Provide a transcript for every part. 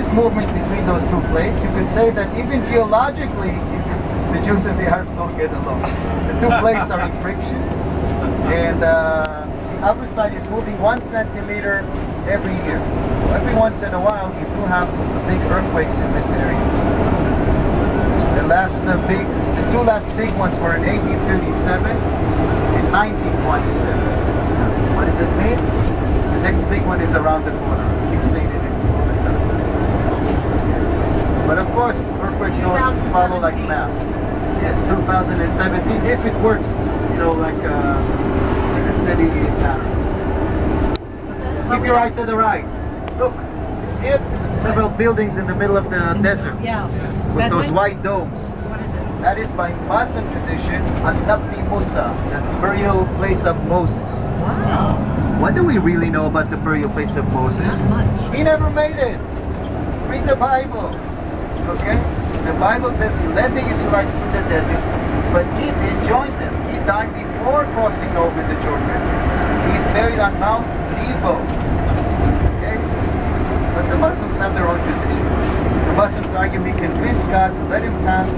this movement between those two plates, you could say that even geologically, the Jews and the Arabs don't get along. The two plates are in friction, and the upper side is moving 1 centimeter every year. So every once in a while, you do have some big earthquakes in this area. The two last big ones were in 1837 and 1927. What does it mean? The next big one is around the corner. I keep saying it all the time. But of course, earthquakes don't follow like math. Yes, 2017, if it works, like in a steady pattern. Keep your eyes to the right. Look, you see it? Several buildings in the middle of the desert. Yeah. With those white domes. What is it? That is by Muslim tradition, An-Nabi Musa, the burial place of Moses. Wow. What do we really know about the burial place of Moses? Not much. He never made it. Read the Bible. Okay? The Bible says he led the Israelites through the desert, but he didn't join them. He died before crossing over the Jordan. He's buried on Mount Nebo. Okay? But the Muslims have their own tradition. The Muslims argue we convinced God to let him pass,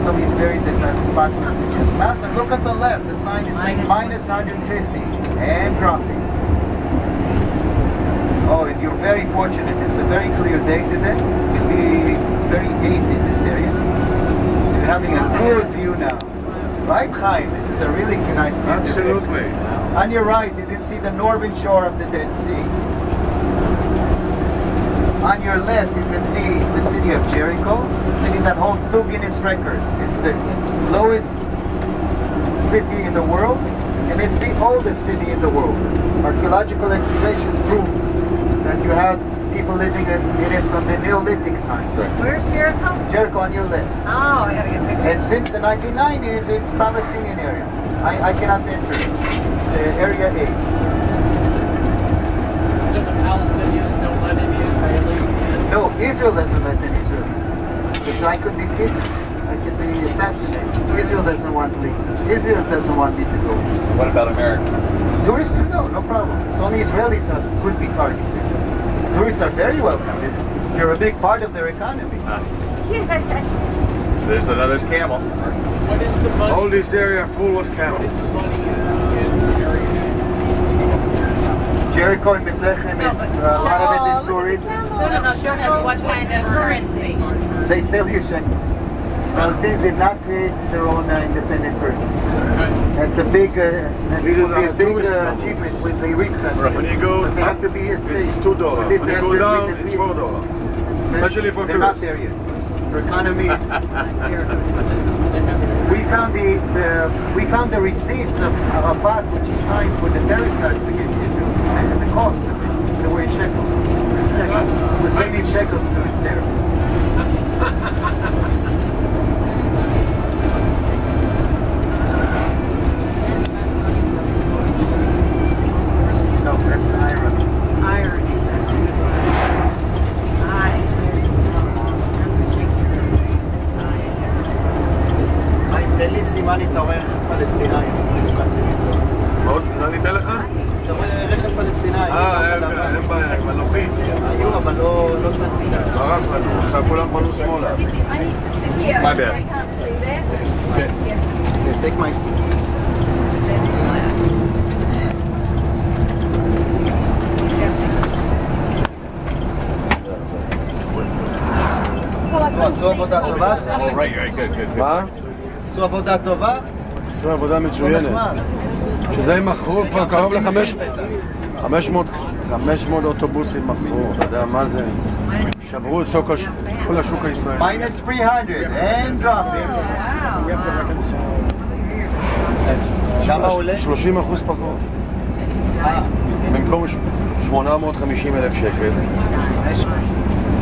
so he's buried at that spot. Yes, Mass, and look at the left. The sign is saying minus 150 and dropping. Oh, and you're very fortunate. It's a very clear day today. It'll be very hazy in this area. So you're having a good view now. Right, Chaim? This is a really nice view. Absolutely. Today. On your right, you can see the northern shore of the Dead Sea. On your left, you can see the city of Jericho, the city that holds 2 Guinness records. It's the lowest city in the world, and it's the oldest city in the world. Archaeological excavations prove that you had people living in it from the Neolithic times. Where's Jericho? Jericho on your left. Oh, I gotta get a picture. And since the 1990s, it's Palestinian area. I cannot enter it. It's Area 8. So the Palestinians don't let any Israelis in? No, Israel doesn't let any Israelis. Because I could be killed. I could be assassinated. Israel doesn't want me. Israel doesn't want me to go. What about Americans? Tourists can go, no problem. It's only Israelis that could be targeted. Tourists are very welcome. You're a big part of their economy. Nice. Yeah. There's camel. What is the money? All this area full of What camels. is the money in Jericho? Jericho and Bethlehem is a lot of it is tourism. No, she says what kind of currency? They still use shekel. Palestinians did not create their own independent currency. That's a big, that This would is be a a big tourist number. achievement when they reach that Right. When stage. you go But they have up, to be a state. it's $2. This When you has go to down, be the it's people. $4. Especially for They're not tourists. there yet. For economies. We found the receipts of Arafat, which he signed for the terrorist attacks against Israel, and the cost of it. They were in shekels. It was maybe in shekels to his terrorists. No, that's irony. Irony. That's a good one. That's what Shakespeare would say. תן לי סימן אם אתה רואה רכב פלסטיני. מאוד, אני אתן לך? אתה רואה רכב פלסטיני. אין בעיה, עם הלוחים. היו, אבל לא שמתי. ברח לנו, עכשיו כולם פנו שמאלה. I need to sit here. My bad. I can't see there. Thank you. Here, take my seat. עשו עבודה טובה? מה? עשו עבודה טובה? עשו עבודה מצוינת. שזה הם מכרו כבר קרוב ל-500 אוטובוסים מכרו, אתה יודע מה זה? שברו את כל השוק הישראלי. minus 300 and dropping. כמה עולה? 30% פחות. במקום 850,000 שקל.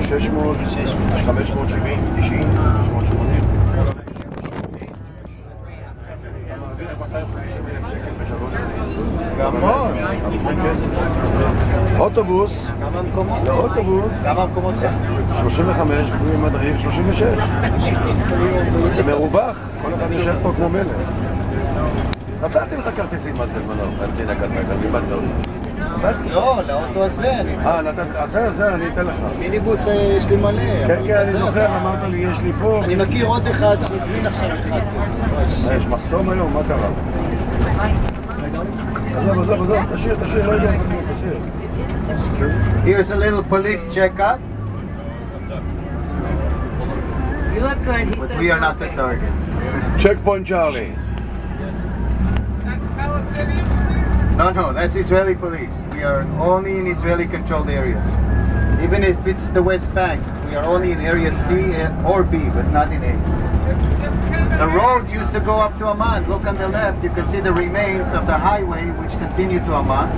600, 570, 90, 580. המון. אוטובוס, כמה מקומות? לאוטובוס, כמה מקומות? 35 ומדריך 36. זה מרווח, כל אחד יושב פה כמו מלך. נתתי לך כרטיסים אז בזמנו, אל תנקת, גם איבדת אותי. לא, לאוטו הזה. אני צריך. נתת, זה אני אתן לך. מיניבוס יש לי מלא. כן, כן, אני זוכר, אמרת לי, יש לי פה. אני מכיר עוד אחד שהזמין עכשיו אחד. יש מחסום היום, מה קרה? עזוב, תשאיר, לא יודע, תשאיר. Here's a little police checkup, You look good. He but says we are not the target. Checkpoint Charlie. No, that's Israeli police. We are only in Israeli-controlled areas. Even if it's the West Bank, we are only in area C or B, but not in A. The road used to go up to Amman. Look on the left, you can see the remains of the highway which continue to Amman.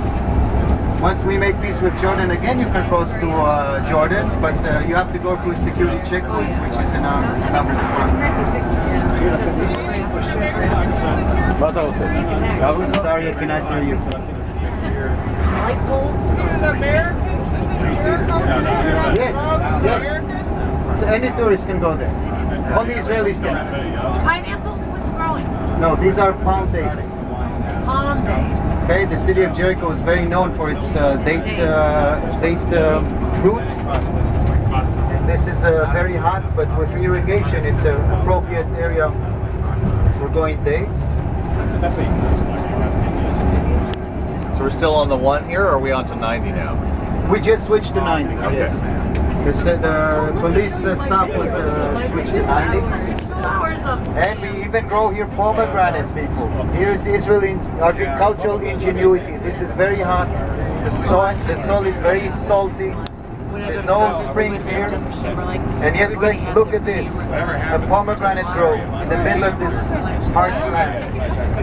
Once we make peace with Jordan again, you can cross to Jordan, but you have to go through a security checkpoint, which is in another spot. מה אתה רוצה? Sorry, I cannot hear you. light bulbs. Yes. Any tourist can go there. Only Israelis can. Pineapples. What's growing? No, these are palm dates. Palm days. Okay, the city of Jericho is very known for its date fruit. And this is very hot, but with irrigation, it's an appropriate area for growing dates. So we're still on the 1 here, or are we on to 90 now? We just switched to 90. Yes. The police staff was switched to 90. Flowers of. And we even grow here pomegranates, people. Here's Israeli agricultural ingenuity. This is very hot. The soil is very salty. There's no springs here. And yet, look at this. A pomegranate grove in the middle of this harsh land.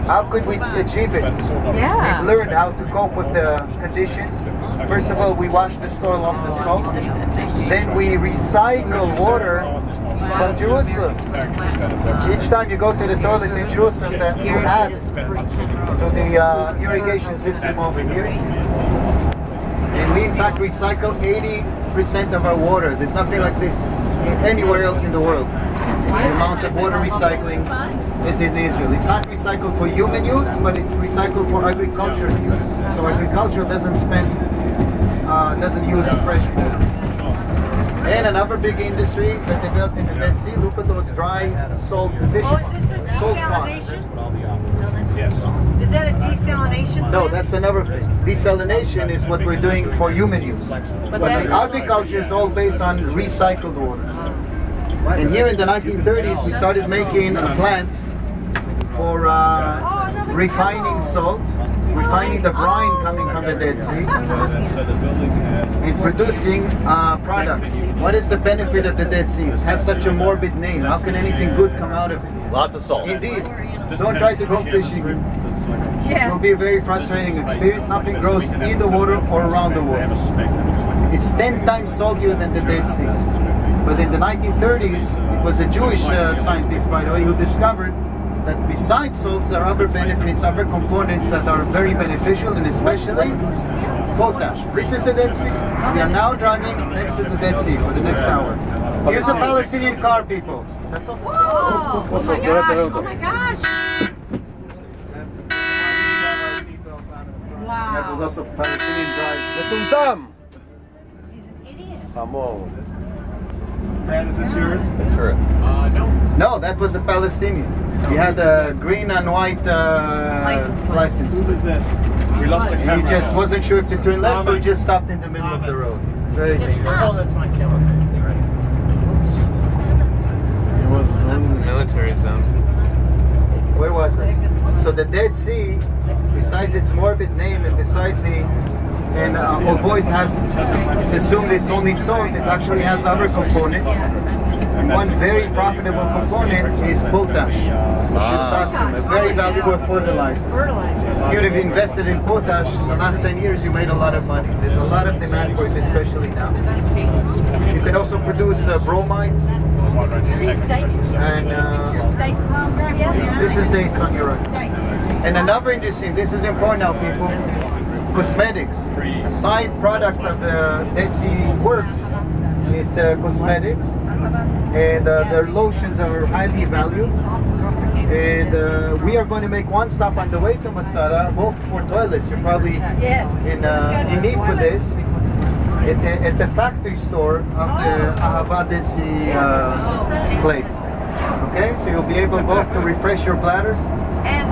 How could we achieve it? Yeah. We've learned how to cope with the conditions. First of all, we wash the soil off the salt. Then we recycle water from Jerusalem. Each time you go to the toilet in Jerusalem, that you add to the irrigation system over here. And we in fact recycle 80% of our water. There's nothing like this anywhere else in the world. The amount of water recycling is in Israel. It's not recycled for human use, but it's recycled for agricultural use. So agriculture doesn't use fresh water. And another big industry that developed in the Dead Sea. Look at those dry salt fish Oh, is this a salt ponds. desalination? Is that a desalination? No, plant? that's another thing. Desalination is what we're doing for human use. But the agriculture is all based on recycled water. And here in the 1930s, we started making a plant for refining salt, refining the brine coming from the Dead Sea, and producing products. What is the benefit of the Dead Sea? It has such a morbid name. How can anything good come out of it? Lots of salt. Indeed. Don't try to go fishing. It will be a very frustrating experience. Nothing grows in the water or around the water. It's 10 times saltier than the Dead Sea. But in the 1930s, it was a Jewish scientist, by the way, who discovered that besides salts, there are other benefits, other components that are very beneficial, and especially potash. This is the Dead Sea. We are now driving next to the Dead Sea for the next hour. Here's a Palestinian car, people. That's all. Oh my gosh! Oh my gosh! That was Wow. also Palestinian drive. מטומטם! He's an idiot. חמור. It's hers. No, that was a Palestinian. He had a green and white license. We lost the He camera. just wasn't sure if to turn left, so he just stopped in the middle of the road. Very Just dangerous. stop. That's my camera. That's military zones. Where was it? So the Dead Sea, besides its morbid name and besides although it's assumed it's only salt, it actually has other components. And one very profitable component is potash, potassium, a very valuable fertilizer. Fertilizer. If you'd have invested in potash in the last 10 years, you made a lot of money. There's a lot of demand for it, especially now. You can also produce bromide, These dates. and Dates, Mom. Yeah. this is dates on your right. Dates. And another interesting, this is important now, people. Cosmetics, a side product of the Dead Sea works, is the cosmetics, and their lotions are highly valued. And we are going to make one stop on the way to Masada, both for toilets. You're probably Yes. in need for this. At the factory store of the Ahavadesi place. Okay, so you'll be able both to refresh your bladders And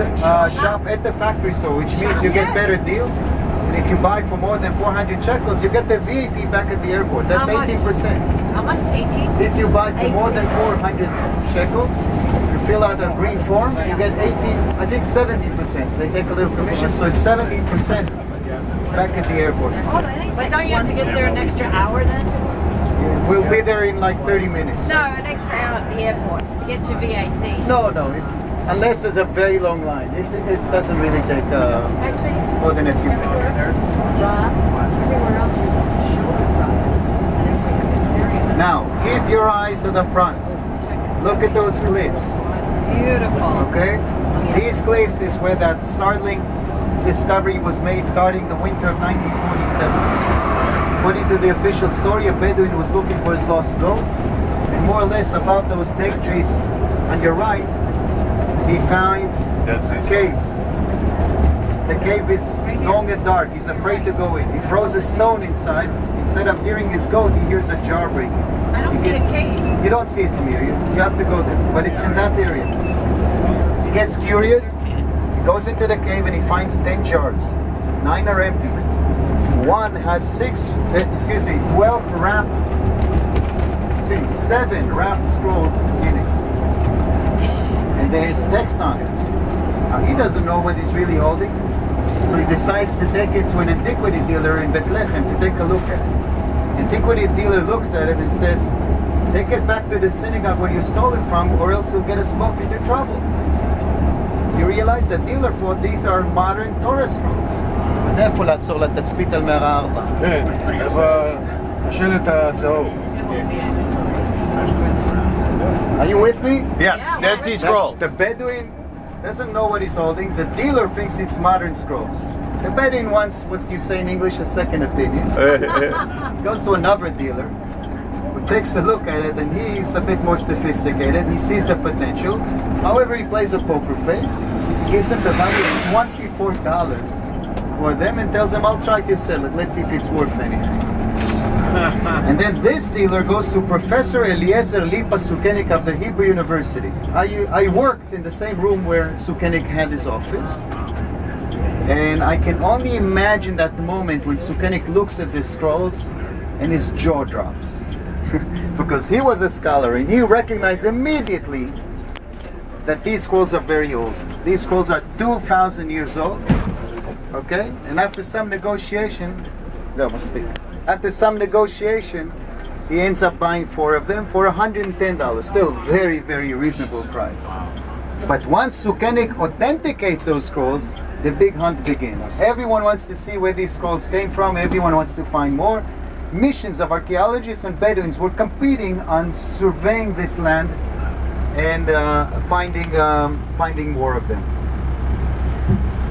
and shop at the factory store, which means you get better deals. And if you buy for more than 400 shekels, you get the VAT back at the airport. That's How much? 18%. How much? 18? If you buy for more than 400 shekels, you fill out a green form, you get 18, I think 70%. They take a little commission, so it's 17% back at the airport. But don't you have to get there an extra hour then? We'll be there in like 30 minutes. no, an extra hour at the airport to get your VAT. No, unless there's a very long line. It doesn't really take Actually, more than a few minutes. everywhere else Now, keep your eyes to the front. Look at those cliffs, Beautiful. okay? These cliffs is where that startling discovery was made starting the winter of 1947. According to the official story, a Bedouin was looking for his lost gold, and more or less above those date trees on your right, he finds a cave. The cave is long and dark. He's afraid to go in. He throws a stone inside. Instead of hearing his goat, he hears a jar breaking. I don't see a cave. You don't see it from here. You have to go there, but it's in that area. He gets curious. He goes into the cave and he finds 10 jars. 9 are empty. One has 12 wrapped, 7 wrapped scrolls in it. And there's text on it. Now, he doesn't know what he's really holding, so he decides to take it to an antiquity dealer in Bethlehem to take a look at it. Antiquity dealer looks at it and says, take it back to the synagogue where you stole it from, or else you'll get us both into trouble. You realize the dealer thought these are modern Torah scrolls. מאיפה לעצור לתצפית על מערה 4? כן, איפה השלט הצהוב? Are you with me? Yes, Dead Sea Scrolls. The Bedouin doesn't know what he's holding. The dealer thinks it's modern scrolls. The Bedouin wants, what you say in English, a second opinion. Goes to another dealer who takes a look at it, and he's a bit more sophisticated. He sees the potential. However, he plays a poker face, gives him the value of $24 for them and tells him, I'll try to sell it. Let's see if it's worth anything. And then this dealer goes to Professor Eliezer Lipa Sukenik of the Hebrew University. I worked in the same room where Sukenik had his office. And I can only imagine that moment when Sukenik looks at the scrolls and his jaw drops. Because he was a scholar and he recognized immediately that these scrolls are very old. These scrolls are 2,000 years old. Okay? And after some negotiation, after some negotiation, he ends up buying 4 of them for $110. Still very, very reasonable price. But once Sukenik authenticates those scrolls, the big hunt begins. Everyone wants to see where these scrolls came from. Everyone wants to find more. Missions of archaeologists and Bedouins were competing on surveying this land and finding more of them.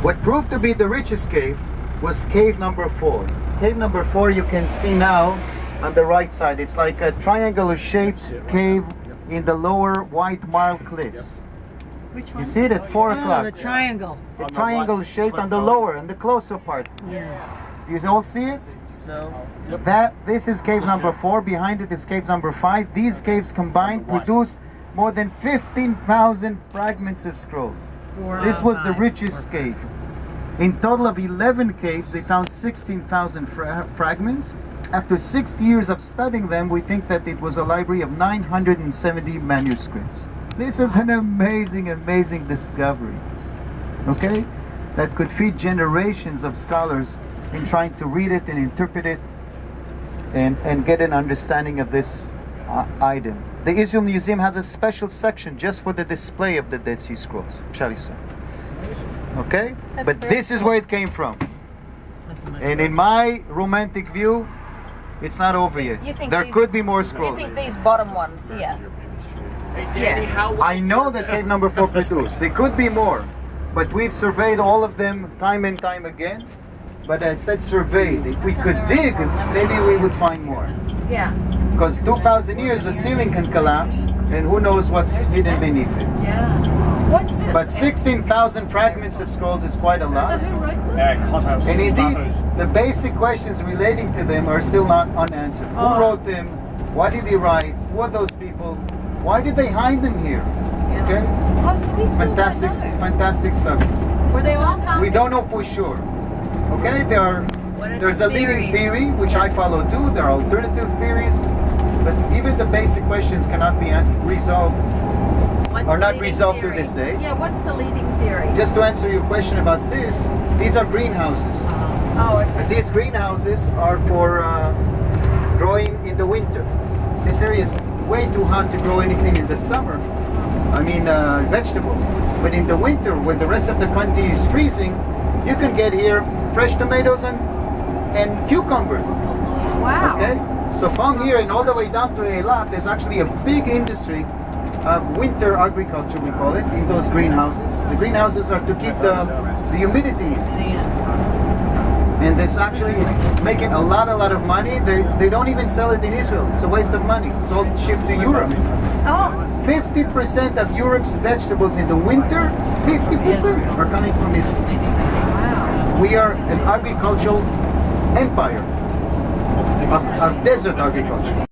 What proved to be the richest cave was cave number 4. Cave number 4 you can see now on the right side. It's like a triangular-shaped cave in the lower White Marl Cliffs. Which You one? see it at 4 Oh, o'clock. the triangle. The triangle shaped on the lower and the closer part. Yeah. Do you all see it? No. This is cave number 4. Behind it is cave number 5. These caves combined produced more than 15,000 fragments of scrolls. This was the richest cave. In total of 11 caves, they found 16,000 fragments. After 60 years of studying them, we think that it was a library of 970 manuscripts. This is an amazing, amazing discovery. Okay? That could feed generations of scholars in trying to read it and interpret it and get an understanding of this item. The Israel Museum has a special section just for the display of the Dead Sea Scrolls. Sharisa. Okay? But this is where it came from. And in my romantic view, it's not over yet. You think There these- could be more You scrolls. think these bottom ones here? Danny, how well I know that cave number 4 produced. There could be more. But we've surveyed all of them time and time again. But I said surveyed. If we could dig, maybe we would find more. Yeah. Because 2,000 years, the ceiling can collapse, and who knows what's hidden beneath it. Yeah. What's this? But 16,000 fragments of skulls is quite a So lot. who wrote them? Hothouse. And indeed, the basic questions relating to them are still not unanswered. Oh. Who wrote them? What did he write? Who are those people? Why did they hide them here? Okay? Oh, so we still Fantastic, don't know. fantastic subject. Were they all found? We don't know for sure. Okay, there's a leading theory which I follow too. There are alternative theories, but even the basic questions cannot be resolved, are not resolved to this day. Yeah, what's the leading theory? Just to answer your question about this, these are greenhouses. Oh, okay. And these greenhouses are for growing in the winter. This area is way too hot to grow anything in the summer. I mean vegetables. But in the winter, when the rest of the country is freezing, you can get here fresh tomatoes and cucumbers. Wow. Okay? So from here and all the way down to Eilat, there's actually a big industry of winter agriculture, we call it, in those greenhouses. The greenhouses are to keep the humidity in. And it's actually making a lot of money. They don't even sell it in Israel. It's a waste of money. It's all shipped to Europe. Oh, 50% of Europe's vegetables in the winter, 50% are coming from Israel. wow. We are an agricultural empire of desert agriculture.